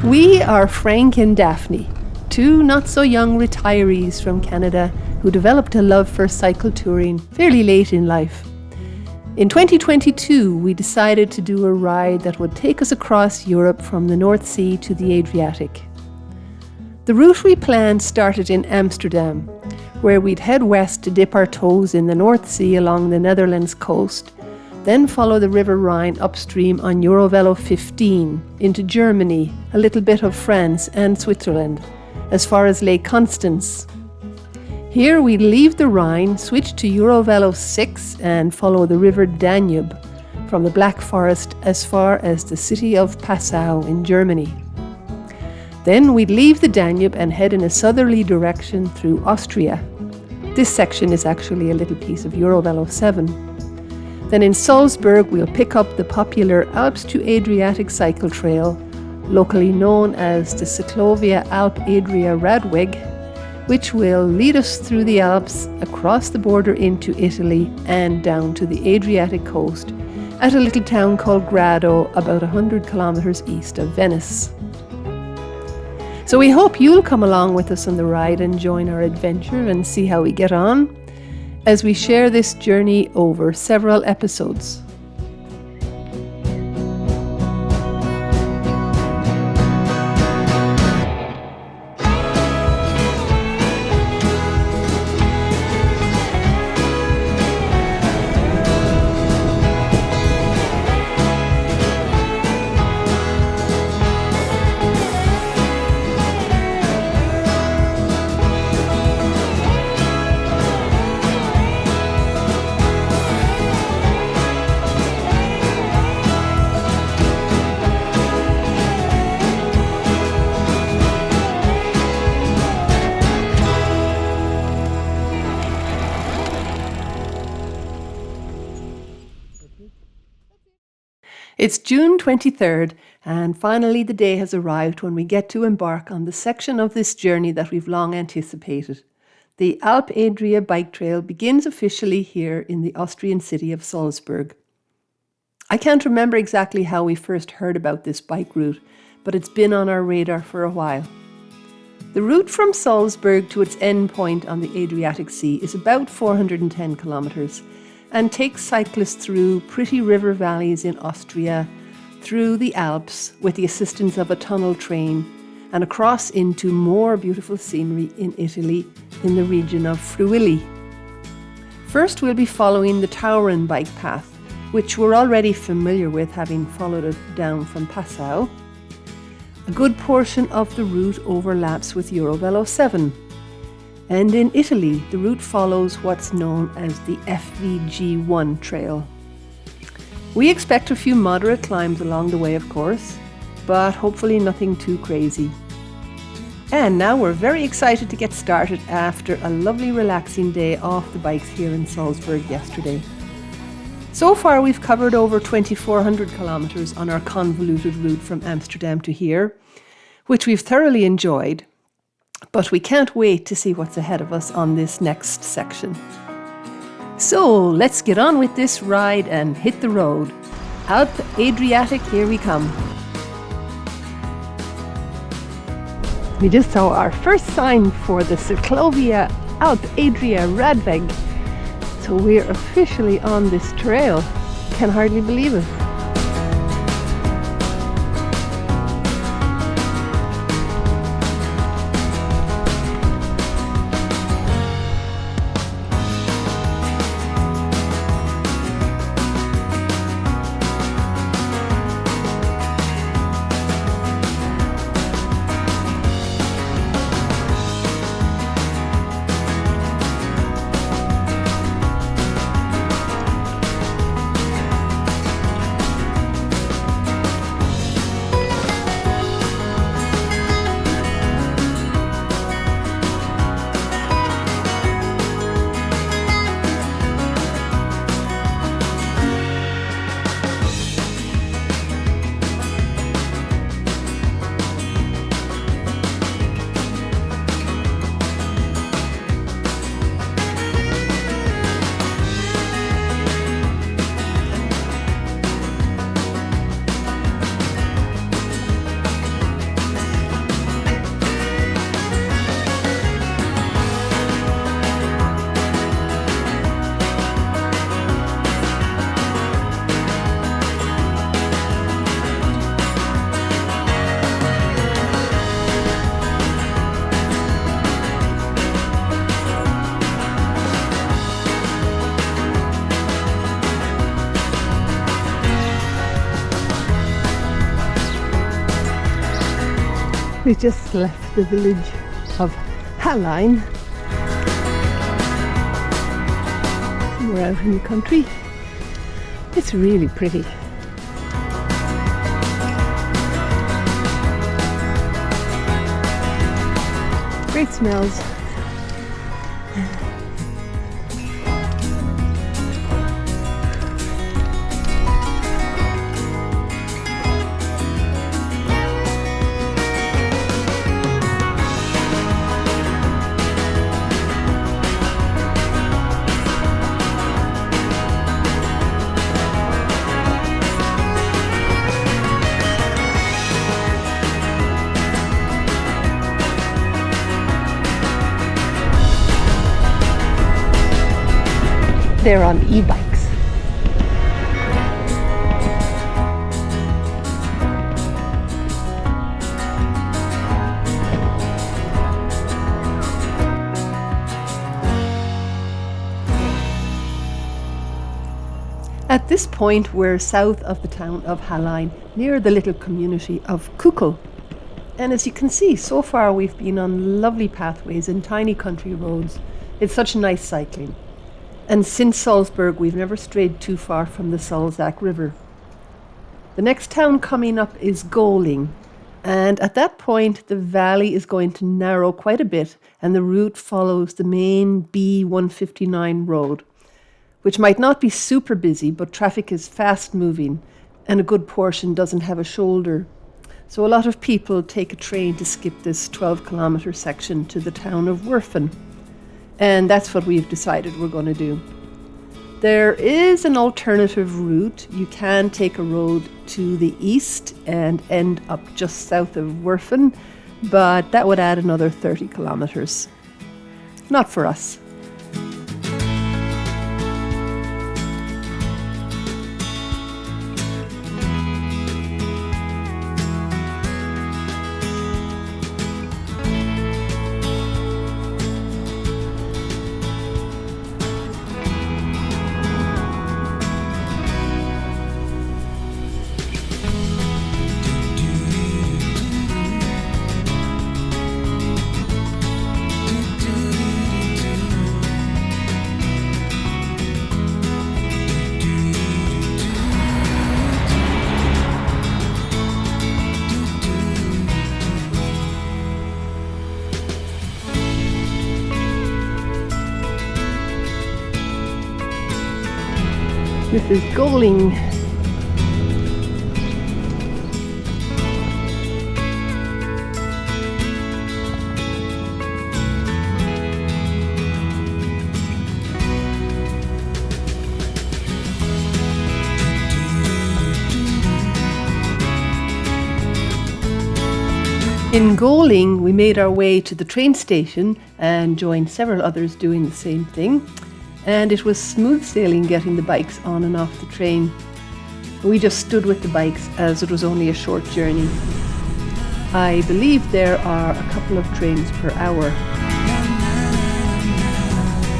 We are Frank and Daphne, two not-so-young retirees from Canada who developed a love for cycle touring fairly late in life. In 2022, we decided to do a ride that would take us across Europe from the North Sea to the Adriatic. The route we planned started in Amsterdam, where we'd head west to dip our toes in the North Sea along the Netherlands coast, then follow the River Rhine upstream on Eurovelo 15 into Germany, a little bit of France and Switzerland, as far as Lake Constance. Here we'd leave the Rhine, switch to Eurovelo 6 and follow the River Danube from the Black Forest as far as the city of Passau in Germany. Then we'd leave the Danube and head in a southerly direction through Austria. This section is actually a little piece of Eurovelo 7. Then in Salzburg we'll pick up the popular Alps to Adriatic cycle trail, locally known as the Cyclovia Alpe Adria Radweg, which will lead us through the Alps, across the border into Italy and down to the Adriatic coast at a little town called Grado, about 100 kilometers east of Venice. So we hope you'll come along with us on the ride and join our adventure and see how we get on as we share this journey over several episodes. It's June 23rd, and finally the day has arrived when we get to embark on the section of this journey that we've long anticipated. The Alpe Adria bike trail begins officially here in the Austrian city of Salzburg. I can't remember exactly how we first heard about this bike route, but it's been on our radar for a while. The route from Salzburg to its end point on the Adriatic Sea is about 410 kilometers, and takes cyclists through pretty river valleys in Austria, through the Alps with the assistance of a tunnel train, and across into more beautiful scenery in Italy in the region of Friuli. First we'll be following the Tauern bike path, which we're already familiar with, having followed it down from Passau. A good portion of the route overlaps with Eurovelo 7. And in Italy, the route follows what's known as the FVG1 trail. We expect a few moderate climbs along the way, of course, but hopefully nothing too crazy. And now we're very excited to get started after a lovely relaxing day off the bikes here in Salzburg yesterday. So far we've covered over 2,400 kilometers on our convoluted route from Amsterdam to here, which we've thoroughly enjoyed. But we can't wait to see what's ahead of us on this next section. So let's get on with this ride and hit the road. Alpe Adriatic, here we come. We just saw our first sign for the Cyclovia Alpe Adria Radweg. So we're officially on this trail. Can hardly believe it. We just left the village of Hallein. We're out in the country. It's really pretty. Great smells. They're on e-bikes. At this point, we're south of the town of Hallein, near the little community of Kuckel. And as you can see, so far we've been on lovely pathways and tiny country roads. It's such nice cycling. And since Salzburg, we've never strayed too far from the Salzach River. The next town coming up is Golling. And at that point, the valley is going to narrow quite a bit, and the route follows the main B159 road, which might not be super busy, but traffic is fast moving, and a good portion doesn't have a shoulder. So a lot of people take a train to skip this 12-kilometre section to the town of Werfen. And that's what we've decided we're going to do. There is an alternative route. You can take a road to the east and end up just south of Werfen, but that would add another 30 kilometres. Not for us. This is Golling. In Golling, we made our way to the train station and joined several others doing the same thing. And it was smooth sailing getting the bikes on and off the train. We just stood with the bikes as it was only a short journey. I believe there are a couple of trains per hour.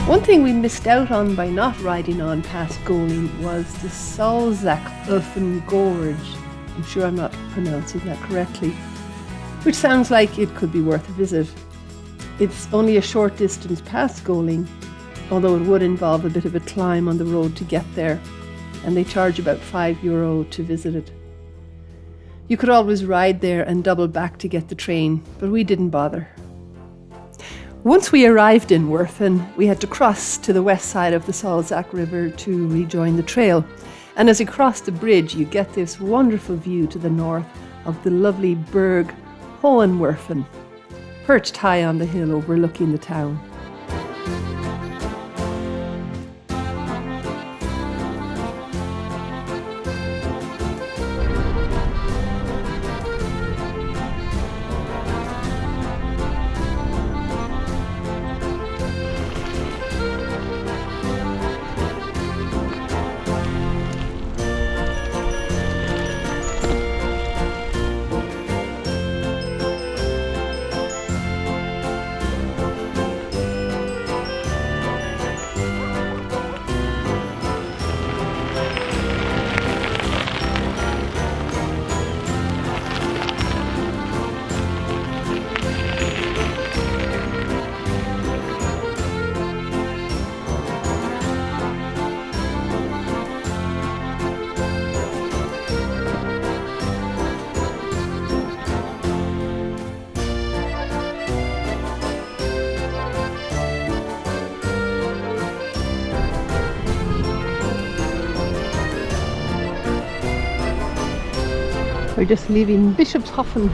One thing we missed out on by not riding on past Golling was the Salzach Gorge. I'm sure I'm not pronouncing that correctly, which sounds like it could be worth a visit. It's only a short distance past Golling, although it would involve a bit of a climb on the road to get there, and they charge about €5 to visit it. You could always ride there and double back to get the train, but we didn't bother. Once we arrived in Werfen, we had to cross to the west side of the Salzach River to rejoin the trail. And as you cross the bridge, you get this wonderful view to the north of the lovely Berg Hohenwerfen, perched high on the hill overlooking the town. We're just leaving Bischofshofen.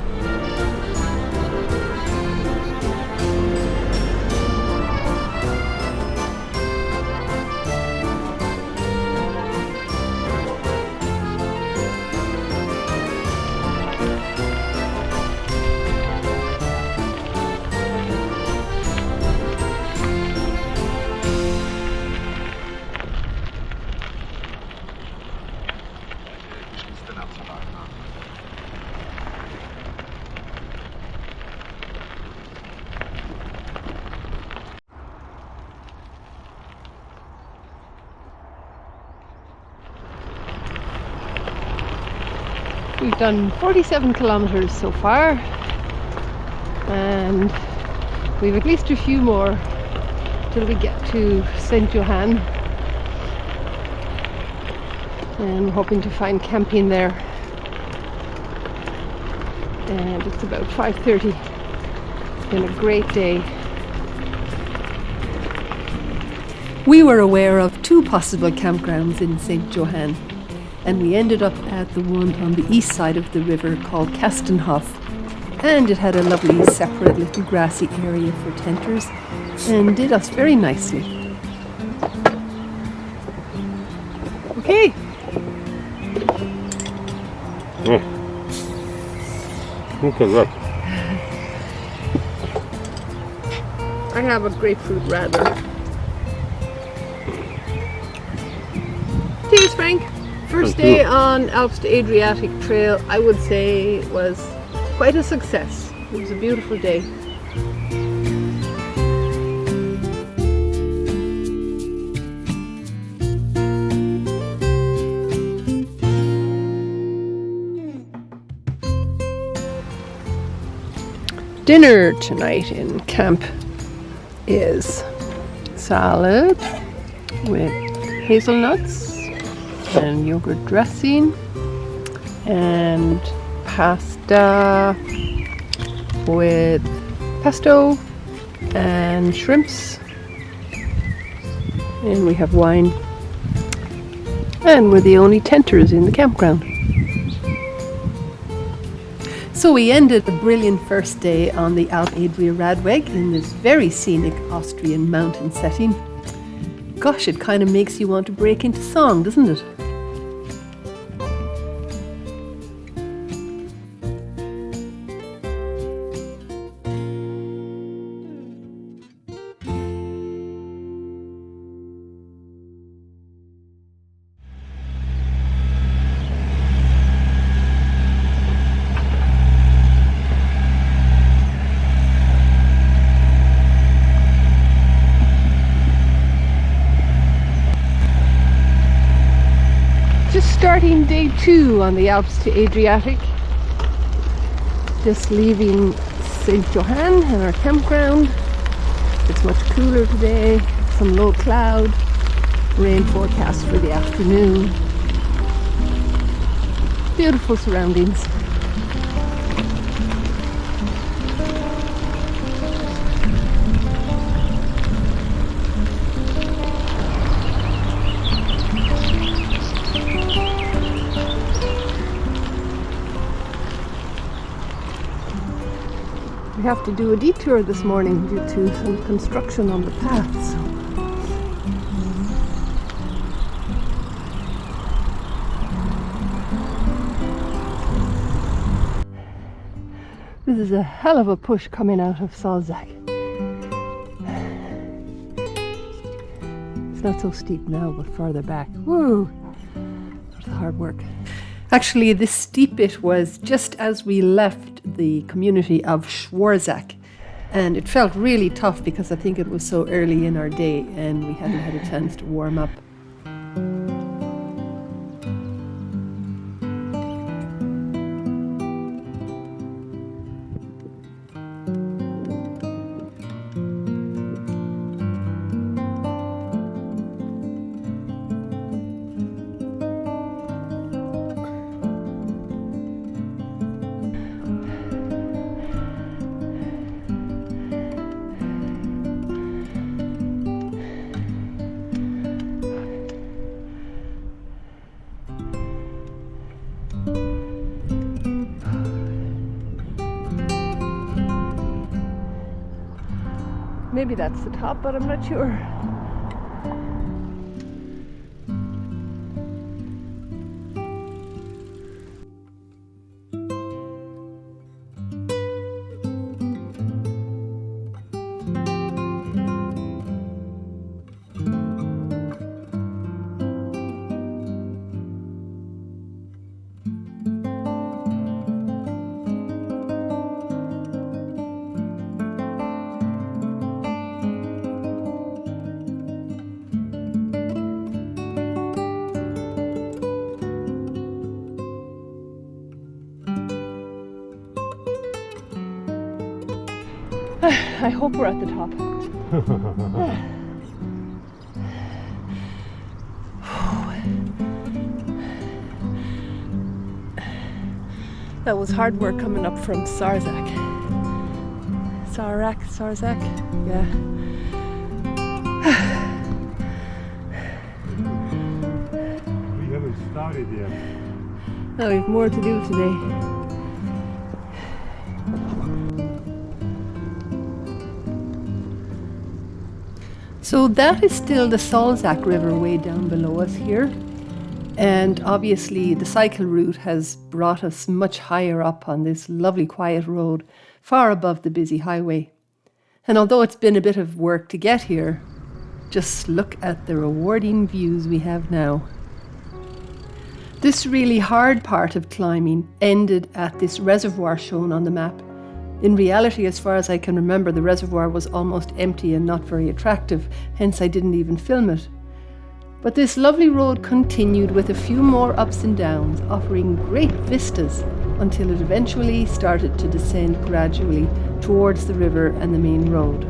We've done 47 kilometers so far, and we've at least a few more till we get to St Johann, and we're hoping to find camping there. And it's about 5:30. It's been a great day. We were aware of 2 possible campgrounds in St Johann, and we ended up at the one on the east side of the river called Kastenhof, and it had a lovely separate little grassy area for tenters and did us very nicely. Okay. Look at that. I have a grapefruit rather. Cheers, Frank. First day on Alps to Adriatic Trail, I would say, was quite a success. It was a beautiful day. Dinner tonight in camp is salad with hazelnuts and yogurt dressing and pasta with pesto and shrimps, and we have wine, and we're the only tenters in the campground. So we ended a brilliant first day on the Alpe Adria Radweg in this very scenic Austrian mountain setting. Gosh, it kind of makes you want to break into song, doesn't it? Starting day 2 on the Alps to Adriatic. Just leaving St Johann and our campground. It's much cooler today, some low cloud, rain forecast for the afternoon. Beautiful surroundings. We have to do a detour this morning due to some construction on the path. This is a hell of a push coming out of Salzach. It's not so steep now, but farther back. Woo! That's hard work. Actually, this steep bit was just as we left the community of Schwarzach, and it felt really tough because I think it was so early in our day and we hadn't had a chance to warm up. Maybe that's the top, but I'm not sure. I hope we're at the top. That was hard work coming up from Salzach. Salzach, yeah. We haven't started yet. No, we have more to do today. So that is still the Salzach River way down below us here. And obviously the cycle route has brought us much higher up on this lovely quiet road, far above the busy highway. And although it's been a bit of work to get here, just look at the rewarding views we have now. This really hard part of climbing ended at this reservoir shown on the map. In reality, as far as I can remember, the reservoir was almost empty and not very attractive, hence I didn't even film it. But this lovely road continued with a few more ups and downs, offering great vistas until it eventually started to descend gradually towards the river and the main road.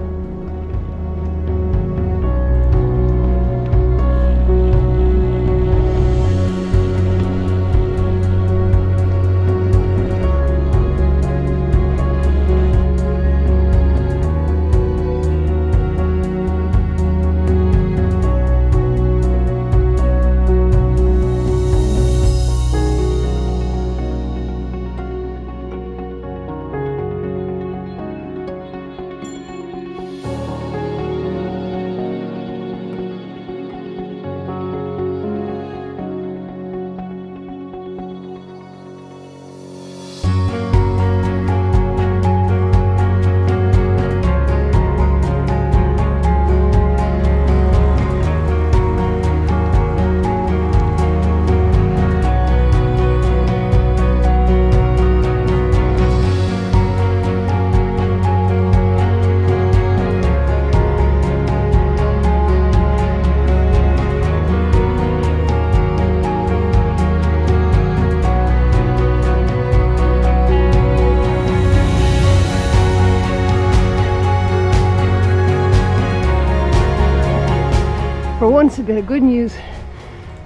For once, a bit of good news.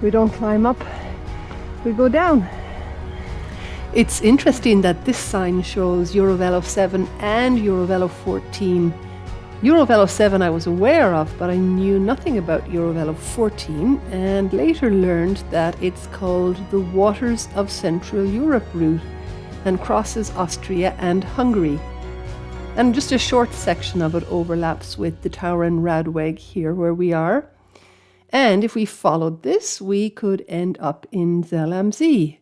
We don't climb up, we go down. It's interesting that this sign shows Eurovelo 7 and Eurovelo 14. Eurovelo 7 I was aware of, but I knew nothing about Eurovelo 14 and later learned that it's called the Waters of Central Europe route and crosses Austria and Hungary. And just a short section of it overlaps with the Tauern Radweg here where we are. And if we followed this, we could end up in Zell am See,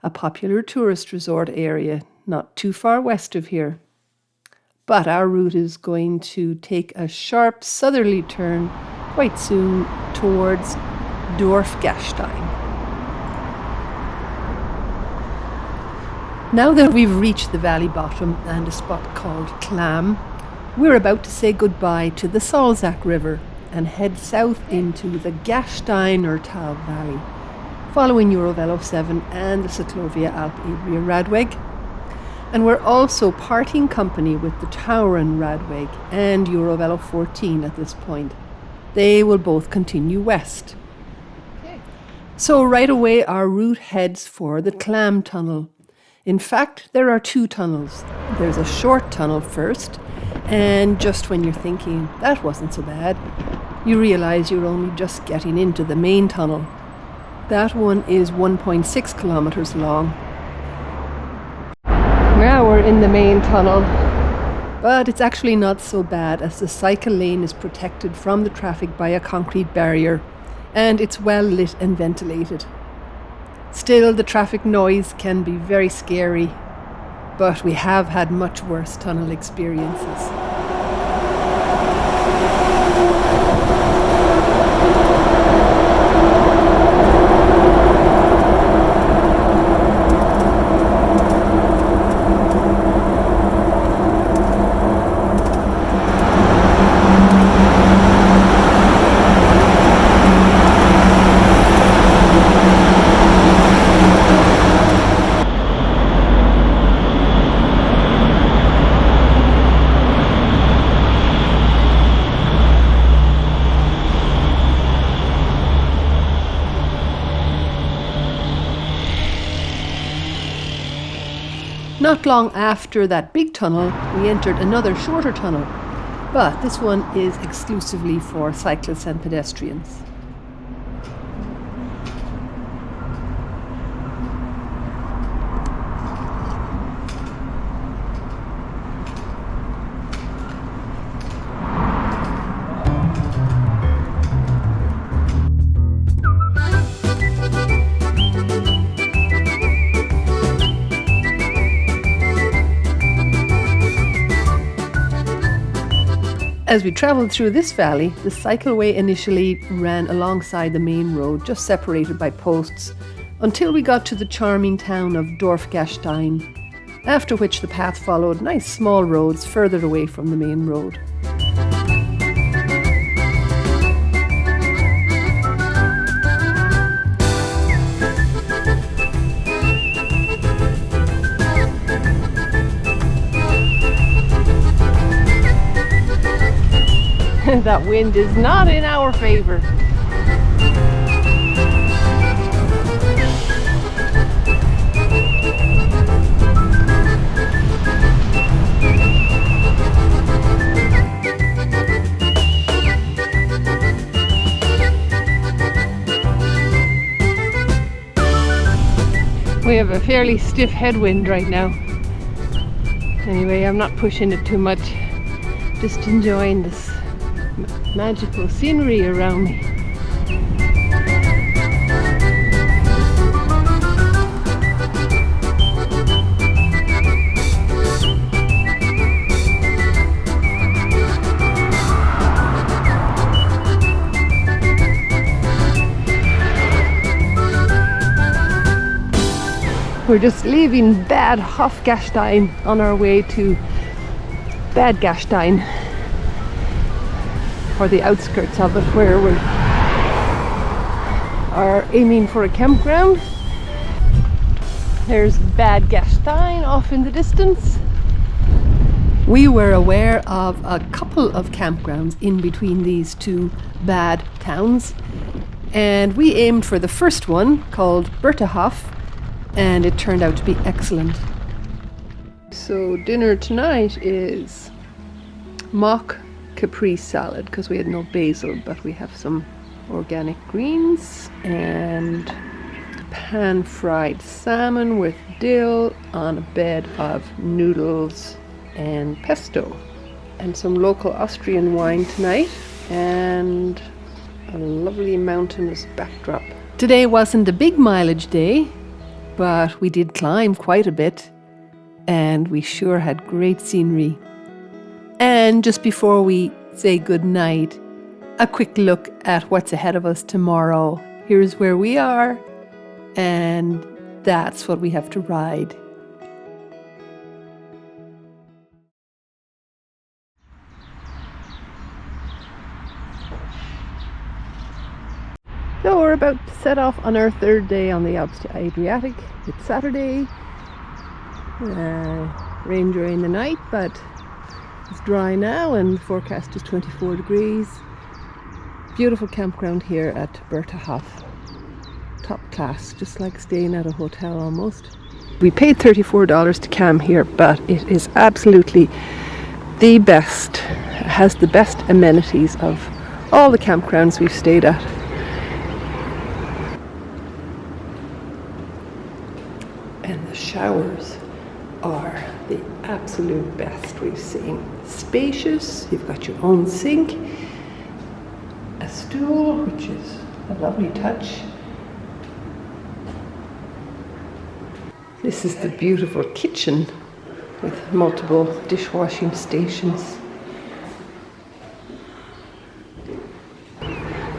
a popular tourist resort area not too far west of here. But our route is going to take a sharp southerly turn quite soon towards Dorfgastein. Now that we've reached the valley bottom and a spot called Klamm, we're about to say goodbye to the Salzach River and head south into the Gastein Valley, following Eurovelo 7 and the Cyclovia Alpe Adria Radweg. And we're also parting company with the Tauern Radweg and Eurovelo 14 at this point. They will both continue west. Okay. So right away our route heads for the Klammtunnel. In fact, there are two tunnels. There's a short tunnel first, and just when you're thinking that wasn't so bad, you realize you're only just getting into the main tunnel. That one is 1.6 kilometers long. Now we're in the main tunnel, But it's actually not so bad, as the cycle lane is protected from the traffic by a concrete barrier and it's well lit and ventilated. Still, the traffic noise can be very scary, but we have had much worse tunnel experiences. Not long after that big tunnel, we entered another shorter tunnel, but this one is exclusively for cyclists and pedestrians. As we travelled through this valley, the cycleway initially ran alongside the main road, just separated by posts, until we got to the charming town of Dorfgastein, after which the path followed nice small roads further away from the main road. That wind is not in our favor. We have a fairly stiff headwind right now. Anyway, I'm not pushing it too much, just enjoying this magical scenery around me. We're just leaving Bad Hofgastein on our way to Bad Gastein, or the outskirts of it, where we are aiming for a campground. There's Bad Gastein off in the distance. We were aware of a couple of campgrounds in between these two bad towns, and we aimed for the first one, called Bertahoff, and it turned out to be excellent. So dinner tonight is mock caprese salad, because we had no basil, but we have some organic greens, and pan-fried salmon with dill on a bed of noodles and pesto, and some local Austrian wine tonight, and a lovely mountainous backdrop. Today wasn't a big mileage day, but we did climb quite a bit, and we sure had great scenery. And just before we say good night, a quick look at what's ahead of us tomorrow. Here's where we are, and that's what we have to ride. So we're about to set off on our third day on the Alps to Adriatic. It's Saturday. Rain during the night, but it's dry now, and the forecast is 24 degrees. Beautiful campground here at Bertahoff. Top class, just like staying at a hotel almost. We paid $34 to camp here, but it is absolutely the best. It has the best amenities of all the campgrounds we've stayed at. And the showers are the absolute best we've seen. Spacious, you've got your own sink, a stool, which is a lovely touch. This is the beautiful kitchen with multiple dishwashing stations.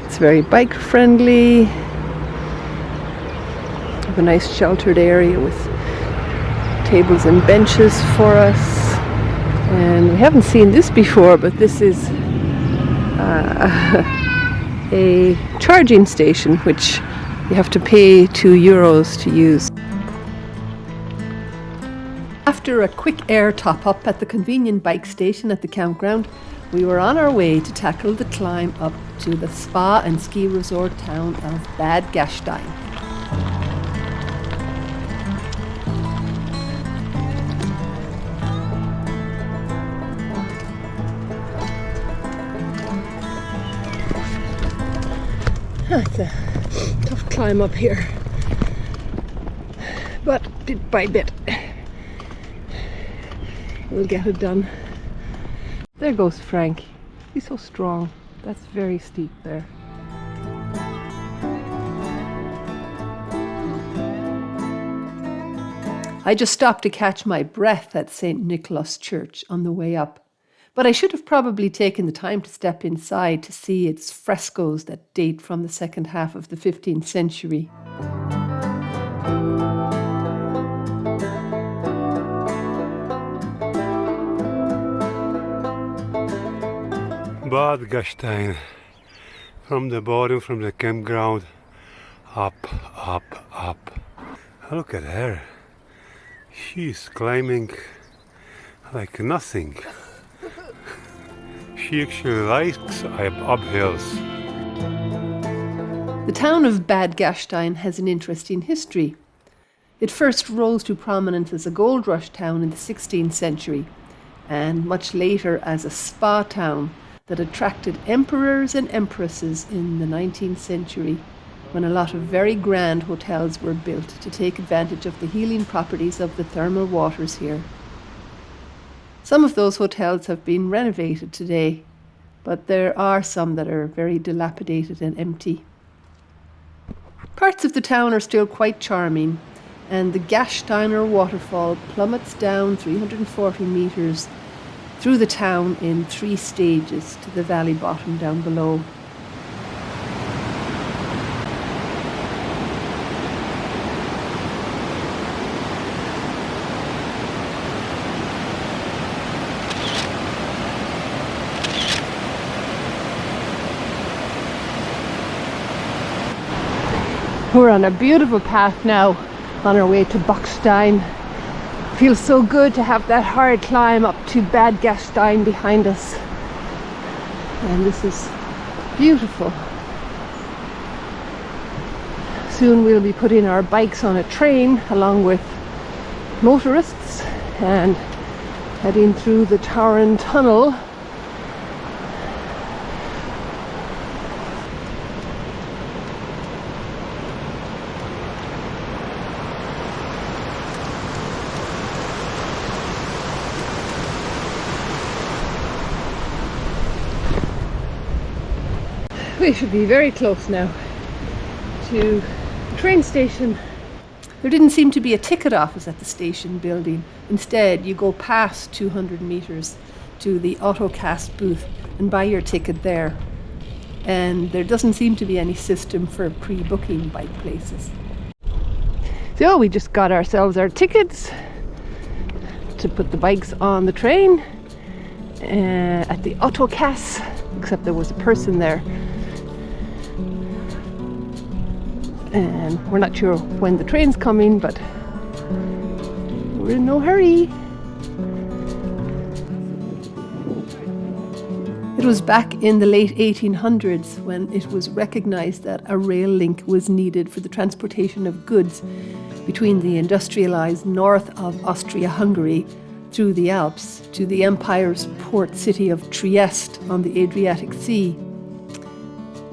It's very bike friendly. Have a nice sheltered area with tables and benches for us. And we haven't seen this before, but this is a charging station which you have to pay €2 to use. After a quick air top-up at the convenient bike station at the campground, we were on our way to tackle the climb up to the spa and ski resort town of Bad Gastein. It's a tough climb up here, but bit by bit we'll get it done. There goes Frank. He's so strong. That's very steep there. I just stopped to catch my breath at St Nicholas Church on the way up. But I should have probably taken the time to step inside to see its frescoes that date from the second half of the 15th century. Bad Gastein. From the bottom, from the campground, up, up, up. Look at her. She's climbing like nothing. She actually likes up hills. The town of Bad Gastein has an interesting history. It first rose to prominence as a gold rush town in the 16th century, and much later as a spa town that attracted emperors and empresses in the 19th century, when a lot of very grand hotels were built to take advantage of the healing properties of the thermal waters here. Some of those hotels have been renovated today, but there are some that are very dilapidated and empty. Parts of the town are still quite charming, and the Gasteiner waterfall plummets down 340 metres through the town in 3 stages to the valley bottom down below. We're on a beautiful path now on our way to Bockstein. Feels so good to have that hard climb up to Bad Gastein behind us. And this is beautiful. Soon we'll be putting our bikes on a train along with motorists and heading through the Tauern Tunnel. We should be very close now to the train station. There didn't seem to be a ticket office at the station building. Instead, you go past 200 metres to the AutoCast booth and buy your ticket there. And there doesn't seem to be any system for pre-booking bike places. So we just got ourselves our tickets to put the bikes on the train at the AutoCast, except there was a person there. And we're not sure when the train's coming, but we're in no hurry. It was back in the late 1800s when it was recognized that a rail link was needed for the transportation of goods between the industrialized north of Austria-Hungary through the Alps to the empire's port city of Trieste on the Adriatic Sea.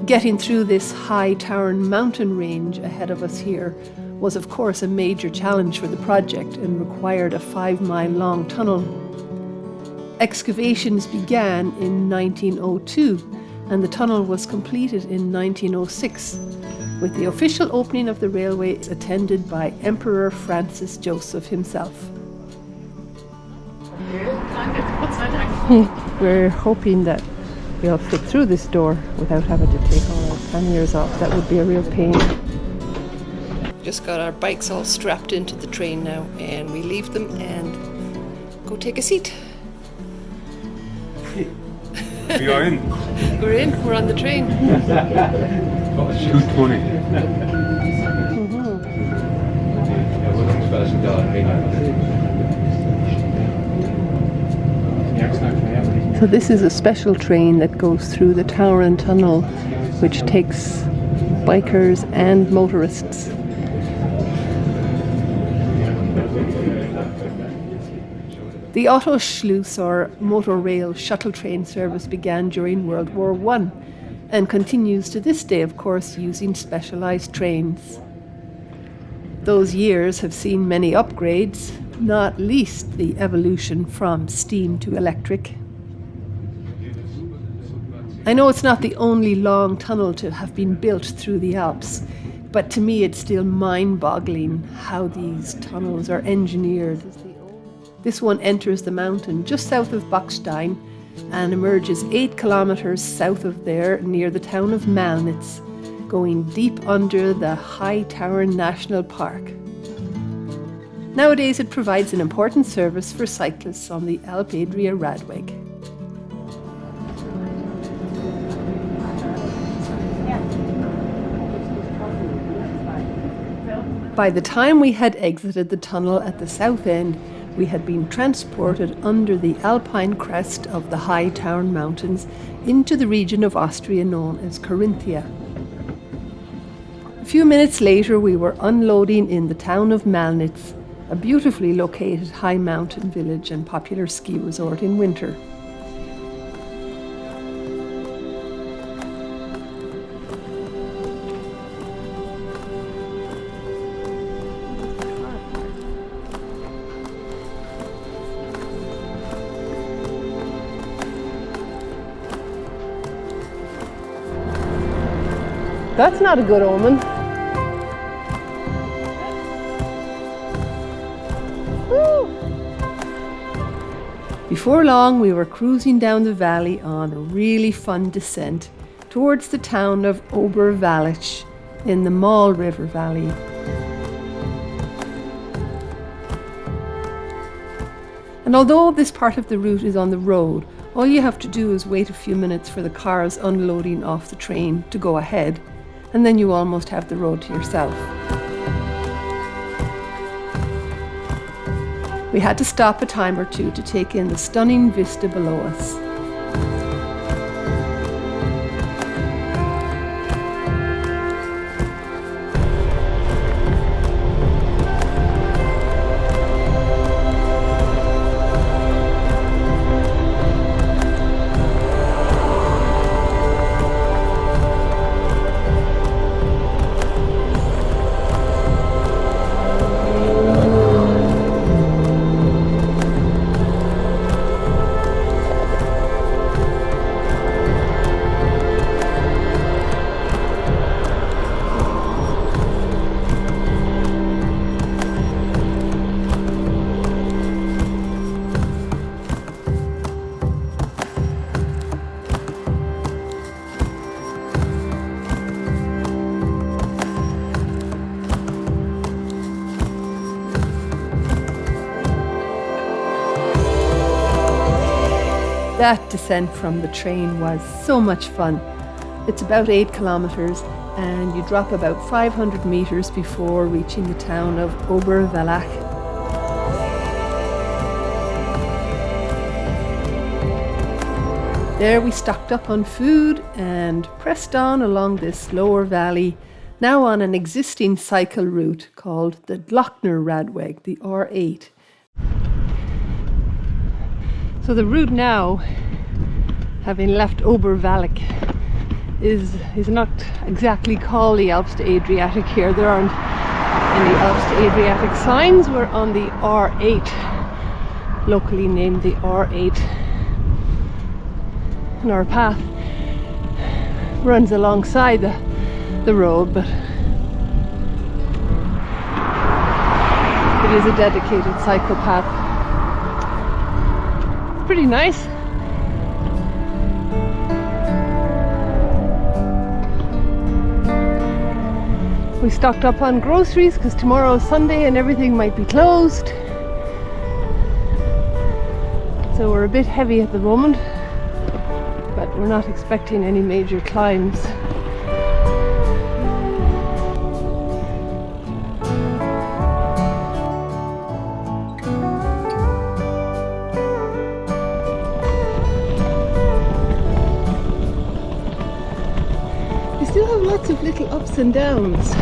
Getting through this high Tauern mountain range ahead of us here was of course a major challenge for the project and required a 5-mile-long tunnel. Excavations began in 1902 and the tunnel was completed in 1906, with the official opening of the railway attended by Emperor Francis Joseph himself. We're hoping that we'll fit through this door without having to take all our panniers off. That would be a real pain. Just got our bikes all strapped into the train now, and we leave them and go take a seat. We are in. We're in, we're on the train. Shoot 20. So this is a special train that goes through the Tauern Tunnel, which takes bikers and motorists. The Autoschluss, or motor rail shuttle train service, began during World War I and continues to this day, of course, using specialised trains. Those years have seen many upgrades, not least the evolution from steam to electric. I know it's not the only long tunnel to have been built through the Alps, but to me it's still mind-boggling how these tunnels are engineered. This one enters the mountain just south of Bockstein and emerges 8 kilometres south of there near the town of Mallnitz, going deep under the Hohe Tauern National Park. Nowadays it provides an important service for cyclists on the Alpe Adria Radweg. By the time we had exited the tunnel at the south end, we had been transported under the alpine crest of the Hohe Tauern Mountains into the region of Austria known as Carinthia. A few minutes later we were unloading in the town of Mallnitz, a beautifully located high mountain village and popular ski resort in winter. That's not a good omen. Woo! Before long, we were cruising down the valley on a really fun descent towards the town of Obervellach in the Moll River valley. And although this part of the route is on the road, all you have to do is wait a few minutes for the cars unloading off the train to go ahead, and then you almost have the road to yourself. We had to stop a time or two to take in the stunning vista below us. That descent from the train was so much fun. It's about 8 kilometers and you drop about 500 meters before reaching the town of Obervellach. There we stocked up on food and pressed on along this lower valley, now on an existing cycle route called the Tauern Radweg, the R8. So the route now, having left Obervellach, is not exactly called the Alps to Adriatic here. There aren't And the Alps to Adriatic signs were on the R8, locally named the R8. And our path runs alongside the road, but it is a dedicated cycle path. It's pretty nice. We stocked up on groceries because tomorrow is Sunday and everything might be closed. So we're a bit heavy at the moment, but we're not expecting any major climbs. We still have lots of little ups and downs.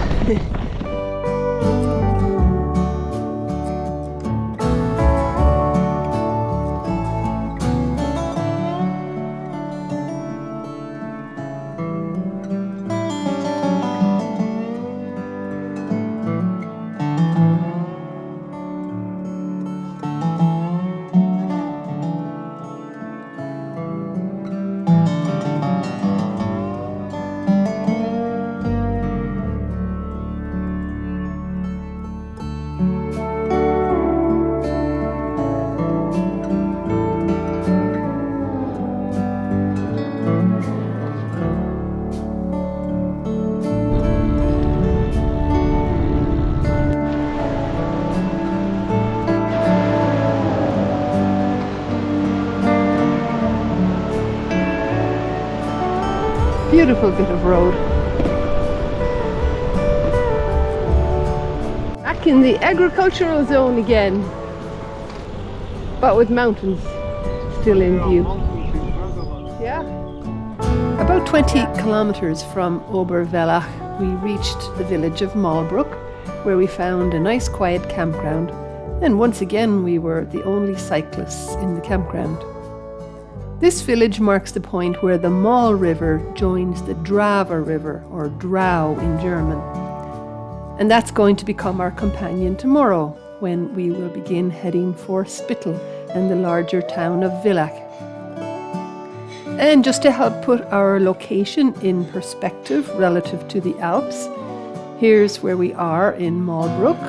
Beautiful bit of road. Back in the agricultural zone again, but with mountains still in view. Yeah. About 20 kilometers from Obervellach, we reached the village of Mollbruck, where we found a nice quiet campground. And once again, we were the only cyclists in the campground. This village marks the point where the Moll River joins the Drava River, or Drau in German. And that's going to become our companion tomorrow, when we will begin heading for Spittal and the larger town of Villach. And just to help put our location in perspective relative to the Alps, here's where we are in Mollbruck,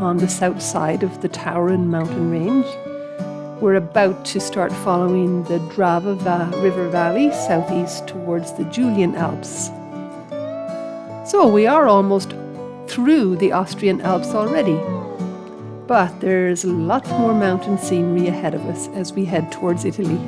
on the south side of the Tauern mountain range. We're about to start following the Drava River Valley southeast towards the Julian Alps. So we are almost through the Austrian Alps already. But there's lots more mountain scenery ahead of us as we head towards Italy.